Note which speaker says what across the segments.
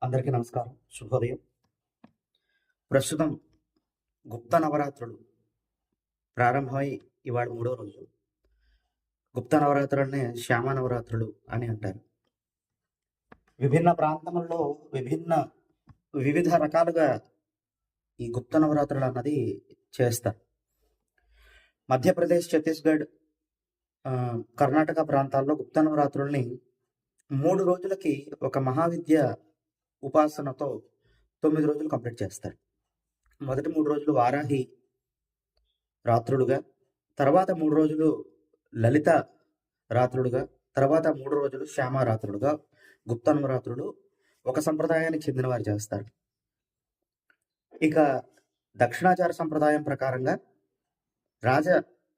Speaker 1: అందరికీ నమస్కారం, శుభోదయం. ప్రస్తుతం గుప్త నవరాత్రులు ప్రారంభమై ఇవాళ మూడో రోజు. గుప్త నవరాత్రులనే శ్యామ నవరాత్రులు అని అంటారు. విభిన్న ప్రాంతముల్లో వివిధ రకాలుగా ఈ గుప్త నవరాత్రులు అన్నది చేస్తారు. మధ్యప్రదేశ్, ఛత్తీస్గఢ్, కర్ణాటక ప్రాంతాల్లో గుప్త నవరాత్రుల్ని 3 రోజులకి ఒక మహావిద్య ఉపాసనతో 9 రోజులు కంప్లీట్ చేస్తారు. మొదటి 3 రోజులు వారాహి రాత్రులుగా, తర్వాత 3 రోజులు లలిత రాత్రులుగా, తర్వాత 3 రోజులు శ్యామ రాత్రులుగా గుప్త నవరాత్రులు ఒక సంప్రదాయానికి చెందిన వారు చేస్తారు. ఇక దక్షిణాచార సంప్రదాయం ప్రకారంగా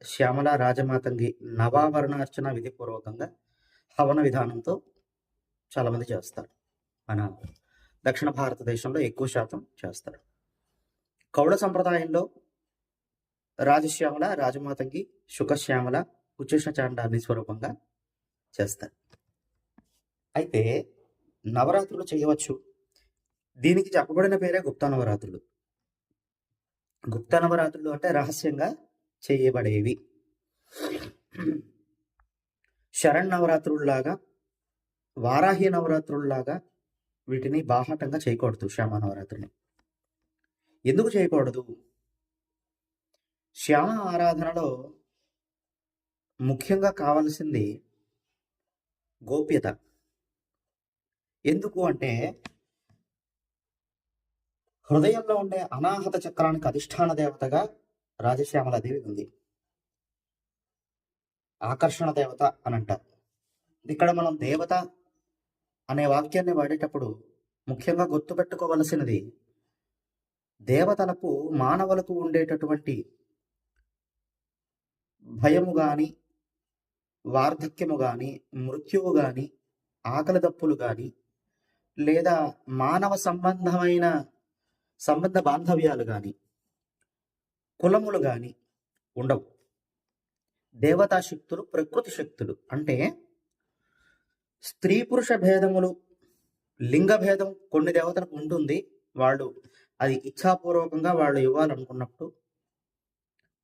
Speaker 1: శ్యామల రాజమాతంగి నవావరణార్చన విధిపూర్వకంగా హవన విధానంతో చాలామంది చేస్తారు. మన దక్షిణ భారతదేశంలో ఎక్కువ శాతం చేస్తారు. కౌడ సంప్రదాయంలో రాజశ్యామల, రాజమాతంగి, శుకశ్యామల, ఉచ్ఛిష్ట చాండాల్ని స్వరూపంగా చేస్తారు. అయితే నవరాత్రులు చేయవచ్చు. దీనికి చెప్పబడిన పేరే గుప్త నవరాత్రులు. గుప్త నవరాత్రులు అంటే రహస్యంగా చేయబడేవి. శరణ్ వారాహి నవరాత్రుల్లాగా వీటిని బాహాటంగా చేయకూడదు. శ్యామ నవరాత్రిని ఎందుకు చేయకూడదు? శ్యామ ఆరాధనలో ముఖ్యంగా కావలసింది గోప్యత. ఎందుకు అంటే హృదయంలో ఉండే అనాహత చక్రానికి అధిష్టాన దేవతగా రాజశ్యామలాదేవి ఉంది. ఆకర్షణ దేవత అని అంటారు. ఇక్కడ మనం దేవత అనే వాక్యాన్ని వాడేటప్పుడు ముఖ్యంగా గుర్తుపెట్టుకోవలసినది, దేవతలకు మానవులకు ఉండేటటువంటి భయము గాని, వార్ధక్యము గాని, మృత్యువు గాని, ఆకలి దప్పులు గాని, లేదా మానవ సంబంధ బాంధవ్యాలు గాని, కులములు గాని ఉండవు. దేవతా శక్తులు ప్రకృతి శక్తులు. అంటే స్త్రీ పురుష భేదములు, లింగ భేదం కొన్ని దేవతలకు ఉంటుంది. వాళ్ళు అది ఇచ్ఛాపూర్వకంగా వాళ్ళు ఇవ్వాలనుకున్నప్పుడు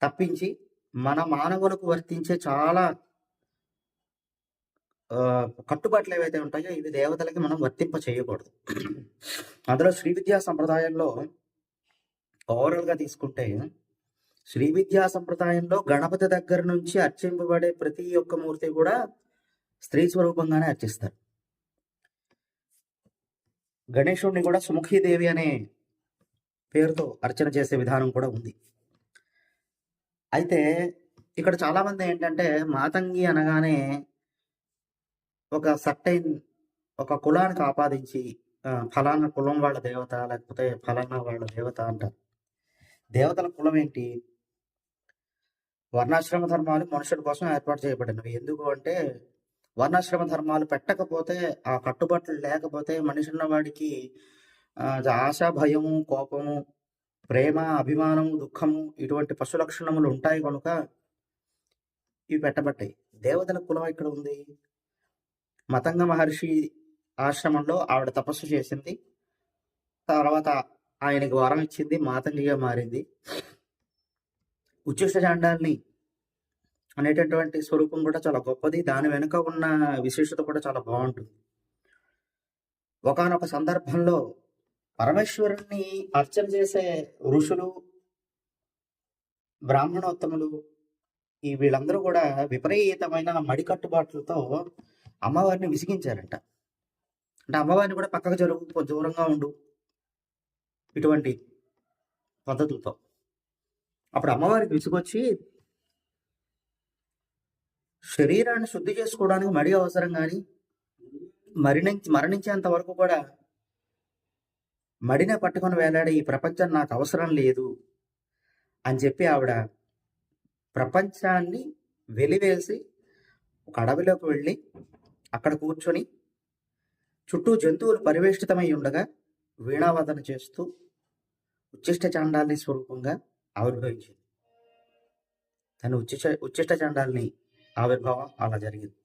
Speaker 1: తప్పించి మన మానవులకు వర్తించే చాలా కట్టుబాట్లు ఏవైతే ఉంటాయో ఇవి దేవతలకి మనం వర్తింప చేయకూడదు. అందులో శ్రీ విద్యా సంప్రదాయంలో ఓవరాల్గా తీసుకుంటే, శ్రీ విద్యా సంప్రదాయంలో గణపతి దగ్గర నుంచి అర్చింపబడే ప్రతి ఒక్క మూర్తి కూడా స్త్రీ స్వరూపంగానే అర్చిస్తారు. గణేశుడిని కూడా సుముఖీదేవి అనే పేరుతో అర్చన చేసే విధానం కూడా ఉంది. అయితే ఇక్కడ చాలా మంది ఏంటంటే మాతంగి అనగానే ఒక కులానికి ఆపాదించి ఫలానా కులం వాళ్ళ దేవత, లేకపోతే ఫలానా వాళ్ళ దేవత అంటారు. దేవతల కులం ఏంటి? వర్ణాశ్రమ ధర్మాలు మనుషుల కోసం ఏర్పాటు చేయబడినవి. ఎందుకు అంటే వర్ణాశ్రమ ధర్మాలు పెట్టకపోతే, ఆ కట్టుబాట్లు లేకపోతే మనిషిన్న వాడికి ఆశ, భయము, కోపము, ప్రేమ, అభిమానము, దుఃఖము ఇటువంటి పశు లక్షణములు ఉంటాయి కనుక ఇవి పెట్టబడ్డాయి. దేవతల కులం ఇక్కడ ఉంది. మతంగ మహర్షి ఆశ్రమంలో ఆవిడ తపస్సు చేసింది. తర్వాత ఆయనకి వరం ఇచ్చింది, మాతంగిగా మారింది. ఉచ్ఛిష్ట చాండాల్ని అనేటటువంటి స్వరూపం కూడా చాలా గొప్పది. దాని వెనుక ఉన్న విశేషత కూడా చాలా బాగుంటుంది. ఒకానొక సందర్భంలో పరమేశ్వరుణ్ణి అర్చన చేసే ఋషులు, బ్రాహ్మణోత్తములు వీళ్ళందరూ కూడా విపరీతమైన మడి కట్టుబాట్లతో అమ్మవారిని విసిగించారంట. అంటే అమ్మవారిని కూడా పక్కకు జరుగు, దూరంగా ఉండు, ఇటువంటి పద్ధతులతో. అప్పుడు అమ్మవారికి విసుగొచ్చి, శరీరాన్ని శుద్ధి చేసుకోవడానికి మడి అవసరం, కానీ మరణించేంత వరకు కూడా మడినే పట్టుకొని వేలాడే ఈ ప్రపంచం నాకు అవసరం లేదు అని చెప్పి ఆవిడ ప్రపంచాన్ని వెలివేసి ఒక అడవిలోకి వెళ్ళి అక్కడ కూర్చొని చుట్టూ జంతువులు పరివేష్టితమై ఉండగా వీణావాదన చేస్తూ ఉచ్ఛిష్ట చాండాల్ని స్వరూపంగా ఆవిర్భవించింది. తను ఉచ్ఛిష్ట చాండాల్ని ఆవిర్భావం అలా జరిగింది.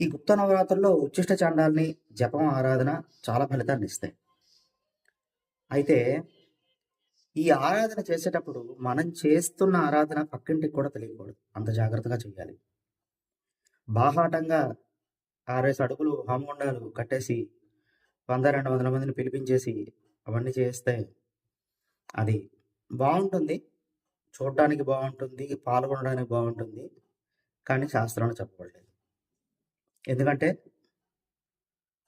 Speaker 1: ఈ గుప్త నవరాత్రుల్లో ఉచ్చిష్ట చండాల్ని జపం ఆరాధన చాలా ఫలితాన్ని ఇస్తాయి. అయితే ఈ ఆరాధన చేసేటప్పుడు మనం చేస్తున్న ఆరాధన పక్కింటికి కూడా తెలియకూడదు. అంత జాగ్రత్తగా చేయాలి. బాహాటంగా 6 అడుగులు హోమగుండాలు కట్టేసి 100-200 మందిని పిలిపించేసి అవన్నీ చేస్తే అది బాగుంటుంది. చూడడానికి బాగుంటుంది. పాల్గొనడానికి బాగుంటుంది. కానీ శాస్త్రంలో చెప్పబడలేదు. ఎందుకంటే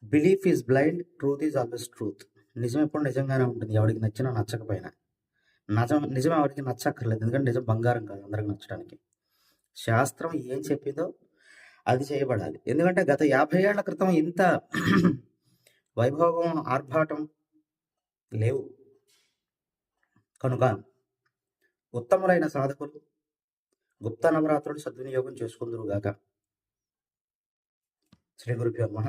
Speaker 1: belief is blind, truth is always truth. నిజం ఎప్పుడు నిజంగానే ఉంటుంది, ఎవరికి నచ్చినా నచ్చకపోయినా. నిజం ఎవరికి నచ్చక్కర్లేదు, ఎందుకంటే నిజం బంగారం కాదు అందరికి నచ్చడానికి. శాస్త్రం ఏం చెప్పిందో అది చేయబడాలి. ఎందుకంటే గత 50 ఏళ్ల క్రితం ఇంత వైభోగం ఆర్భాటం లేవు. కనుక ఉత్తములైన సాధకులు గుప్త నవరాత్రులు సద్వినియోగం చేసుకుందురుగాక. శ్రీ గురుభ్యో నమః.